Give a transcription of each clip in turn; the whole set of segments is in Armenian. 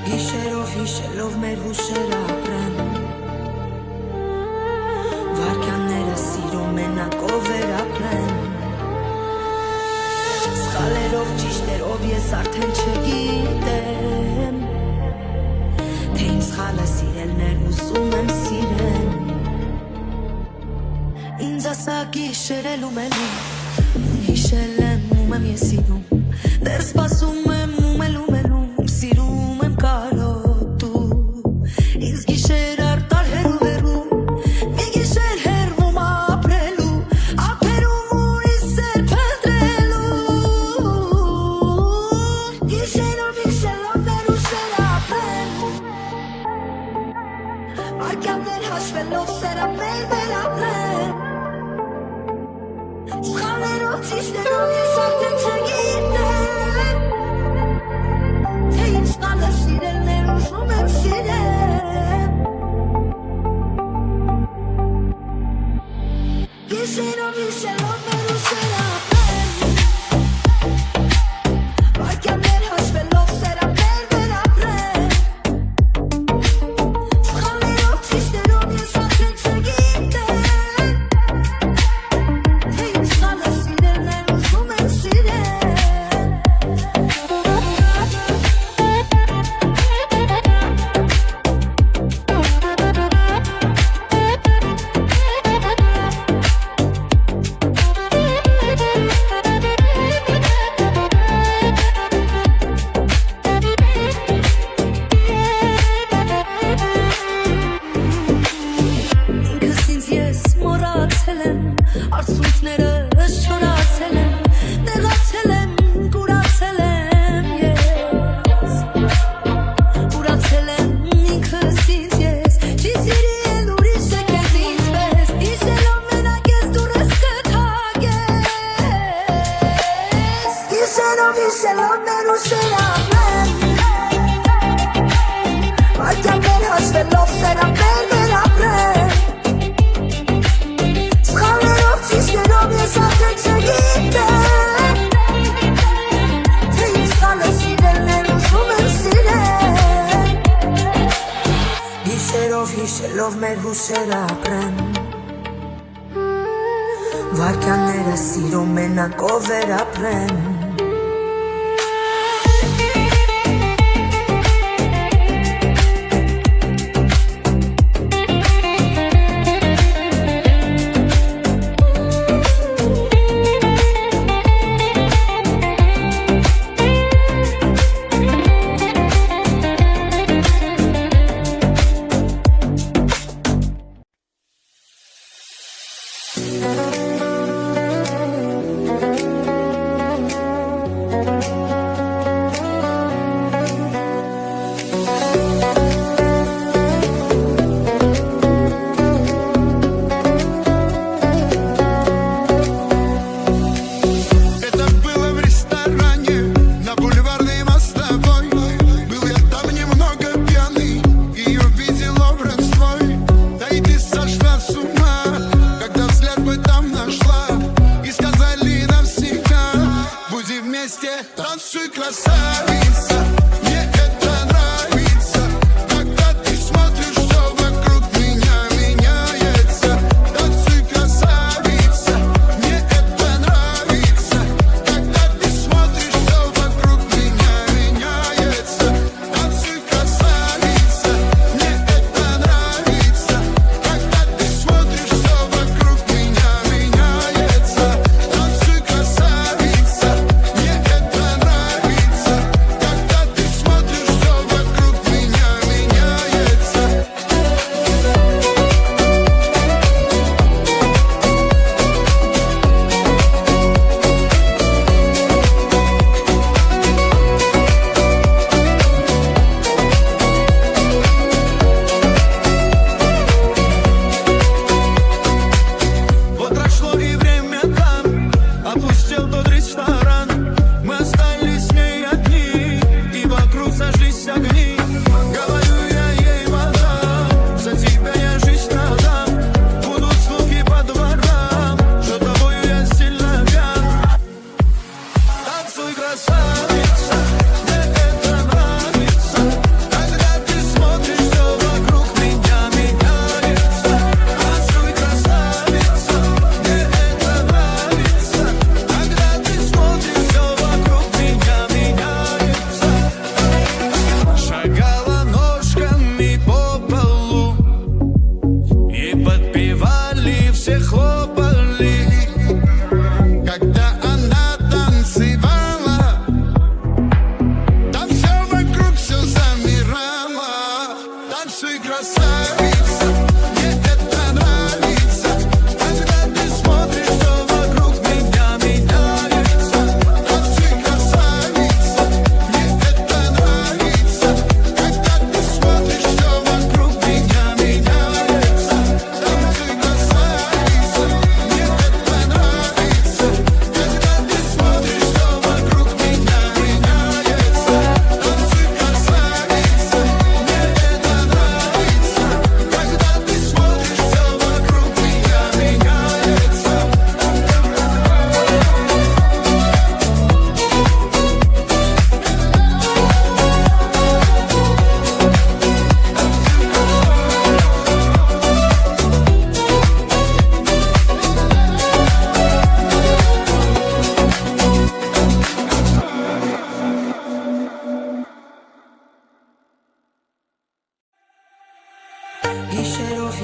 Գիշերով հիշելով մեր հուշերը ապրեն Վարքյանները սիրում մենակով վերապրեն Սխալերով ճիշտերով ես արդեն չգիտեմ Թե իմ սխալը սիրելներ ուզում եմ սիրեն Ինձ ասա գիշերելում էլում Հիշել եմ ում եմ ես սիրում Դեր սպասում եմ ում էլում Սիրում եմ կարոտու Ինձ գիշեր արտար հերու Մի գիշեր հերվում ապրելու Ապերում ուրիշ սեր փնտրելու Գիշերով հիշելով մեր ուշեր ապրեն Վարքյաններ հաշվելով սերապել վերապրեն Սխալերով ճիշտերով ես արդեն չգիտեմ Թե իմ սխալը սիրելներ ուզում եմ սիրեմ Գիշերով հիշելով մեր ուշերը ապրեն Վարքյաններ հաշվելով սերապել վերապրեն Սխալերով ճիշտերով ես արդեն չգիտեմ Արցունքներս չորացել եմ, նեղացել եմ, կուրացել եմ ես Ուրացել եմ ինքս ինձ ես, չի սիրել ուրիշ է կեզ ինձ պես Հիշելով մենակ ես դուրս կթագես Գիշերով հիշելով մեր ուշեր ապրեն Վարքյաններ հաշվելով սերապել վերապրեն Ճիշտերով ես արդեն չգիտեմ Թե իմ սխալը սիրելներ ուզում եմ սիրեմ Գիշերով հիշելով մեր հուշերը ապրեն Վարքյանները սիրում մենակով վերապրեն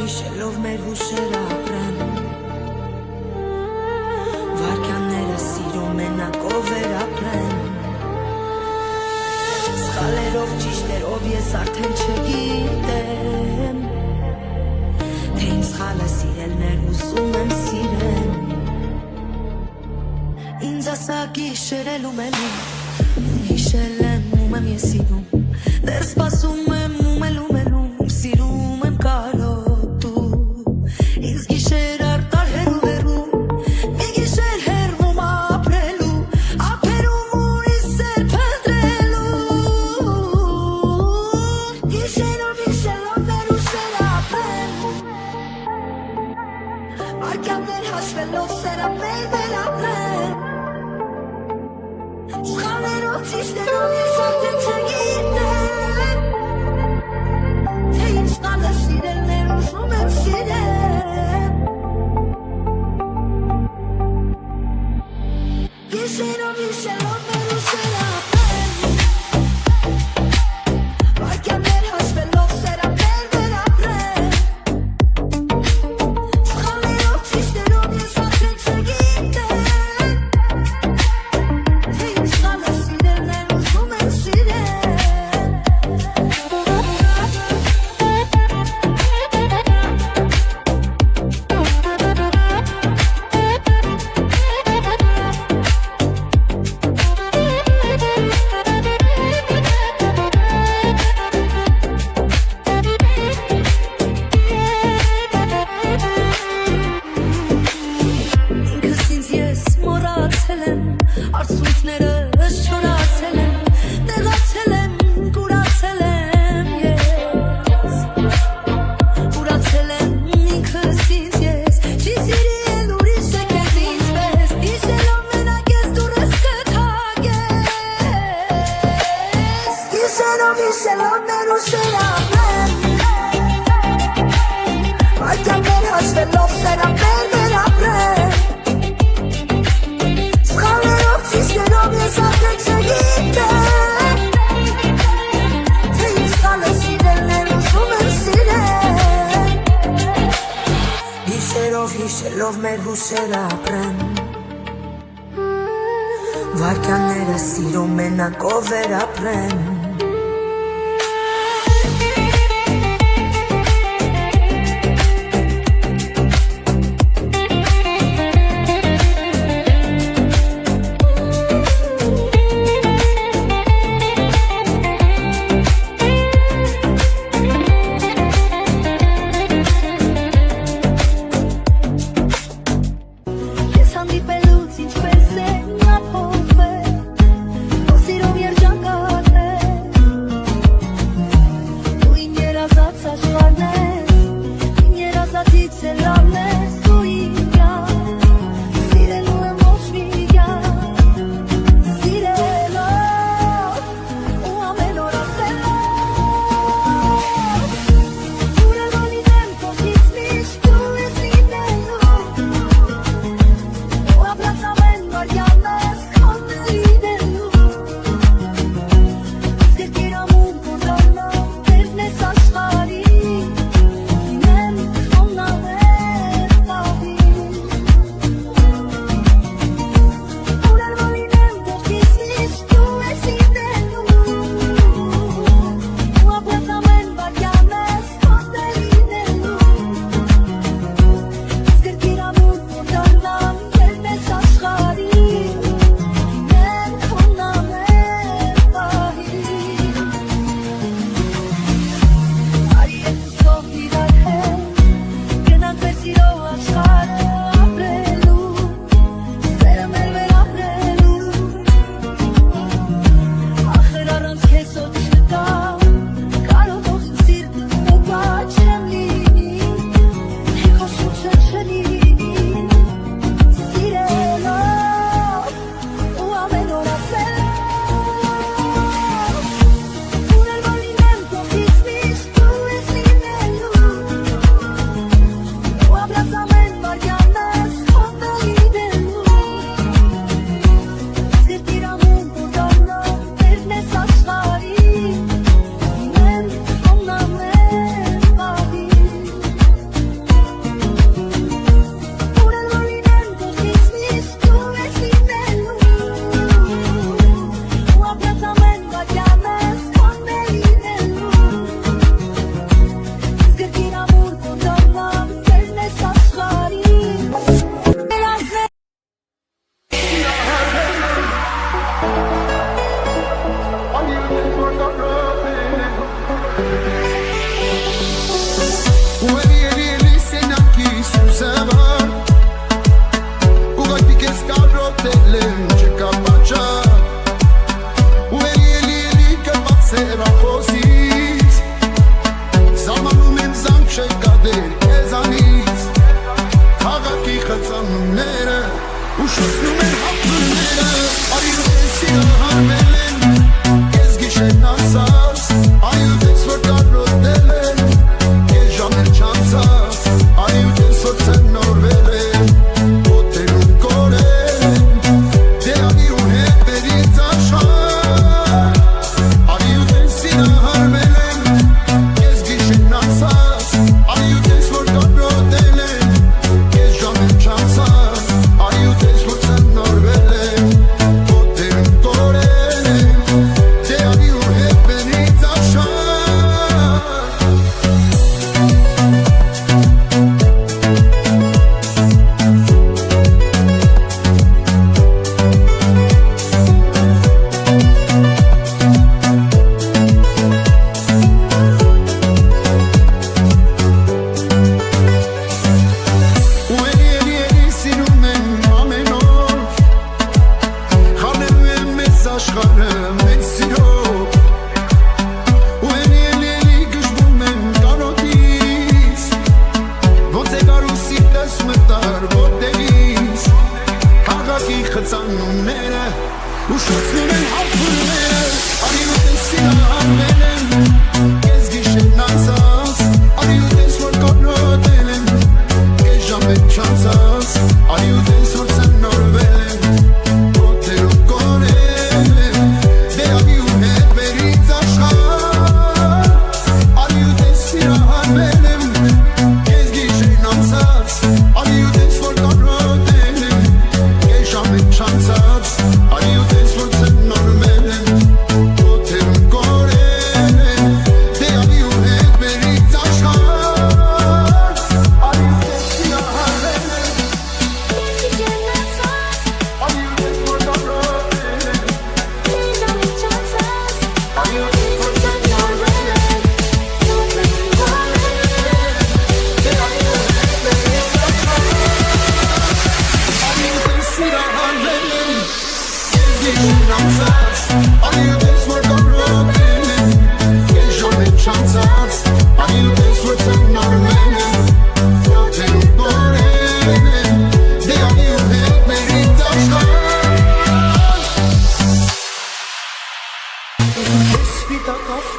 հիշելով մեր հուշեր ապրեմ Վարքյանները սիրո մենակով էր ապրեմ Սխալերով ճիշտերով ես արդեն չգիտեմ Թե իմ սխալը սիրելներ ուզում եմ սիրեմ Ինձ ասա գիշերելում էլի Հիշել եմ ում եմ ես սիրում Դեռ սպասում եմ ում էլում Սիրում եմ կարոտու Ինձ գիշեր արտար հերու Մի գիշեր հերվում ապրելու Ապերում ուրիս սեր փնտրելու Գիշերով հիշելով մեր ուշեր ապրեն Վարքյաններ հաշվելով սերապներ մեր ապրեն Սխալերով ճիշտերով ես արդեն չգիտեմ Թե իմ սխալը սիրելներ ուզում եմ սիրեմ Գիշերով հիշելով մեր ուշեր ապրեն Վարքյաններ հաշվելով սերապներ մեր ապրեն Սխալերով ճիշտերով ես արդեն չգիտեմ Թե իմ սխալը սիրելներ ուզում եմ սիրեմ Ինքս ինձ ես մոռացել եմ Արցունքներս չորացել եմ Նեղացել եմ, կուրացել եմ ես Ուրացել եմ ինքս ինձ ես Չի սիրել ուրիշ է քեզ ինձ պես Հիշելով մենակ ես դուրս կթագես Գիշերով հիշելով մեր ուշեր ապրեն Վարքյաններ հաշվելով սերապներ մեր ապրեն Սխալերով ճիշտերով ես արդեն չգիտեմ Թե իմ սխալը սիրելներ ուզում եմ սիրեմ Գիշերով հիշելով մեր հուշեր ապրեն Վարքյանները սիրո մենակով էր ապրեն Ես հանդիպելուց ինչպես է նա փոխվել Ո սիրով երջանկացել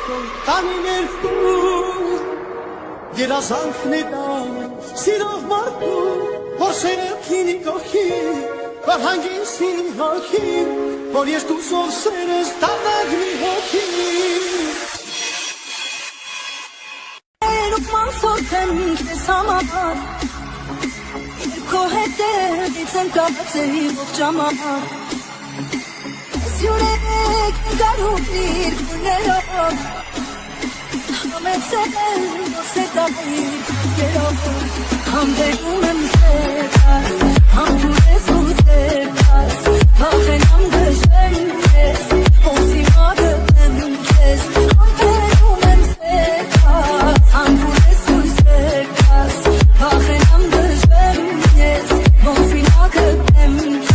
Տանին երկու երազանքն է դա սիրող մարդու որ սերքինի կողքի որ հանգիստին հոգի որ ես դուսով սերս տանագնի հոգի Երուկման սորքեն քեզ համապար Երկո հետևից եմ կապացեի ողջ ամապար Ես յուրեք գարուպիր կուներով Համեցել ոս է տաղիր կերով Համբերում եմ սերկաս Համբուր ես ու սերկաս Վախեն համ գժվեմ ես Ոսի մագըտ եմ կեզ Համբերում եմ սերկաս Համբուր ես ու սերկաս Վախեն համ գժվեմ ես Ոսի մագըտ եմ կեզ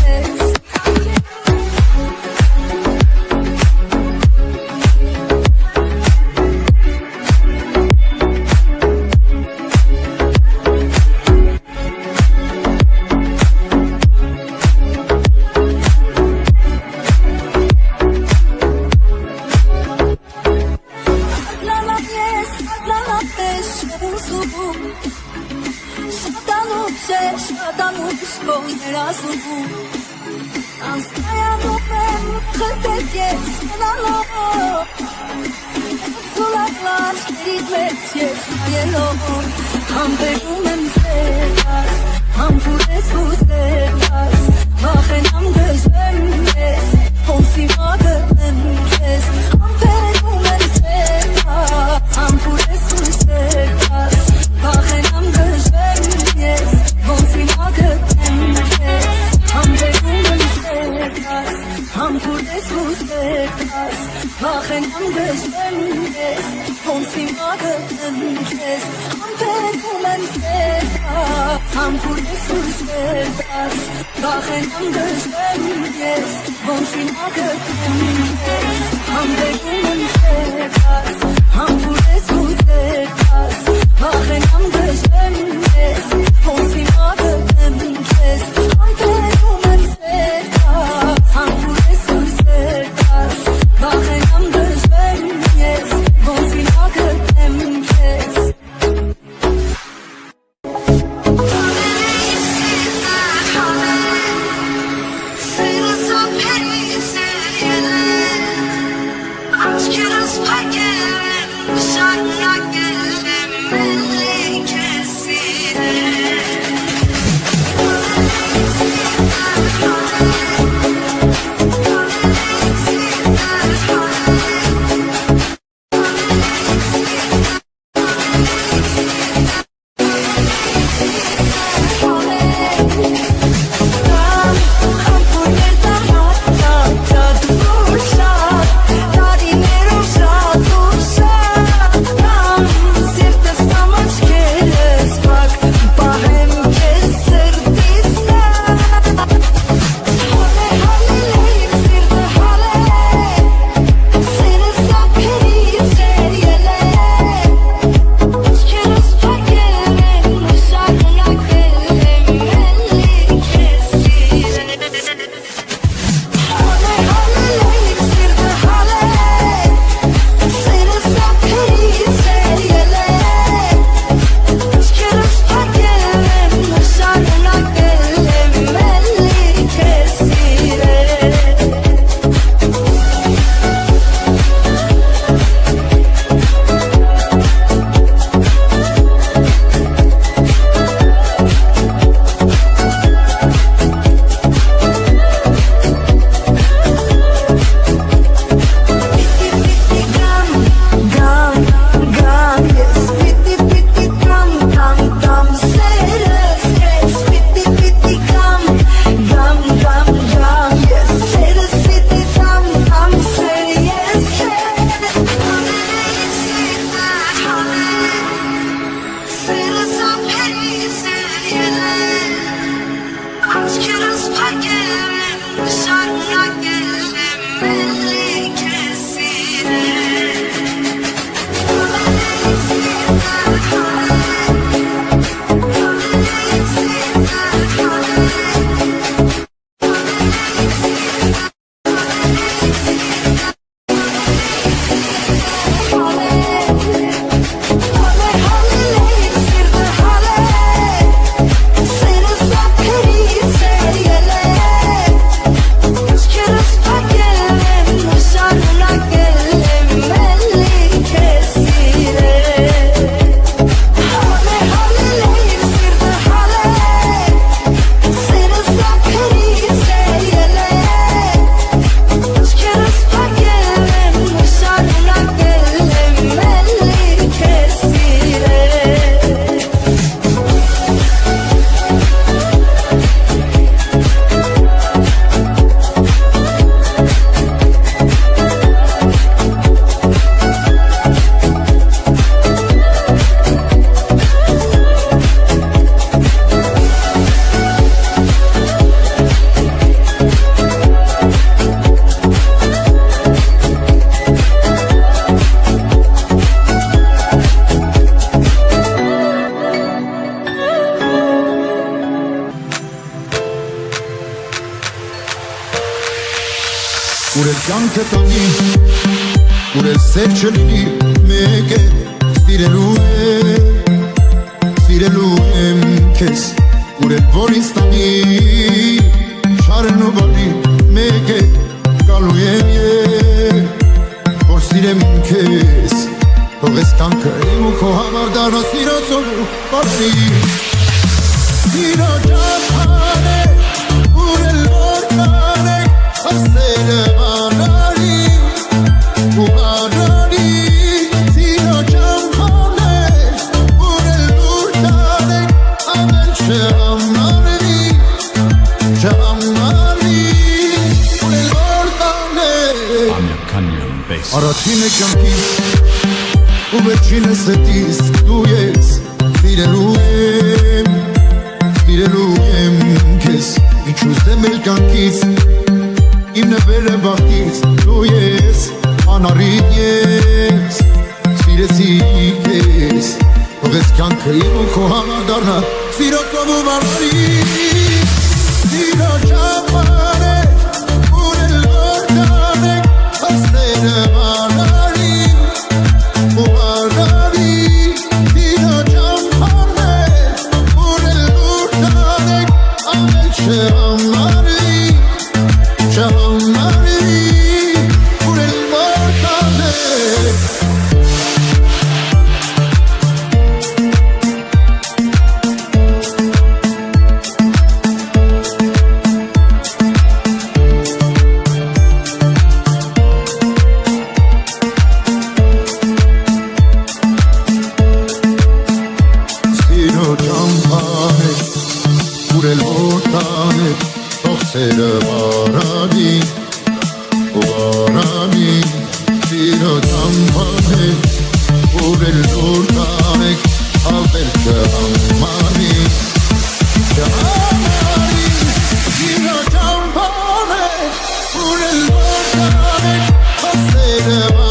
Համբերում եմ սերկաս, համբուր ես ու սերկաս Վախեն համ գժվեմ ես, ոնսի մագըտ եմ կեզ Համբերում եմ սերկաս, համբուր ես ու սերկաս Վախեն համ գժվեմ ես, ոնսի մագըտ եմ կեզ Համբերում եմ սերկաս, համբուր ես ու սերկաս Վախեն համ գժվեմ ես, ոնսի մագըտ եմ կեզ Համբերում եմ սերկաս, համբուր ես ու սերկաս Վախեն համ գժվեմ ես, ոնսի մագըտ եմ կեզ Համբերում եմ սերկաս, համբուր ես ու սերկաս Վախեն համ գժվեմ ես, ոնսի մագըտ եմ կեզ Համբերում եմ սերկաս, համբուր ես ու սերկաս Վախեն համ գժվեմ ես, ոնսի մագըտ եմ կեզ Սիրտ կյանքը տանի Ուր էլ սեր չլինի մեկ է Սիրելու եմ քեզ Ուր էլ որ ինձ տանի Շարն ու բանի մեկ է Գալու եմ Որ սիրեմ քեզ Թող ես կյանքը իմ ու քո համար դառնա Սիրո ծովու բարի Սիրո ճամփան է Ուր էլ որ կանեք Ասերը բարարի ու բարարի Սիրո ճամփան է Ուր էլ որ կանեք Ամեն չհամարի Չհամարի Ուր էլ որ կանեք American bass. Առաջինը կյանքիս ու վերջինս հետիս դու ես Սիրելու եմ քեզ Ինչ ուզեմ էլ կյանքից Իմ նվերը բախտից դու ես Անարիտ ես Սիրեցի քեզ Թող ես կյանքը իմ ու քո համար դառնա Սիրո ծովու բարբարի Սիրո ճամփան է Ուր էլ որ կանեք Ասերը բարարի ու բարարի Սիրո ճամփան է Ուր էլ որ կանեք Ամեն չհամարի Չհամարի Ուր էլ որ կանեք Սիրո ճամփան է Ուր էլ որ կանեք Թող սերը բարարի ու բարարի Սիրո ճամփան է Ուր էլ որ կանեք Հավեր չհամարի Չհամարի Սիրո ճամփան է Ուր էլ որ կանեք Թող սերը բարարի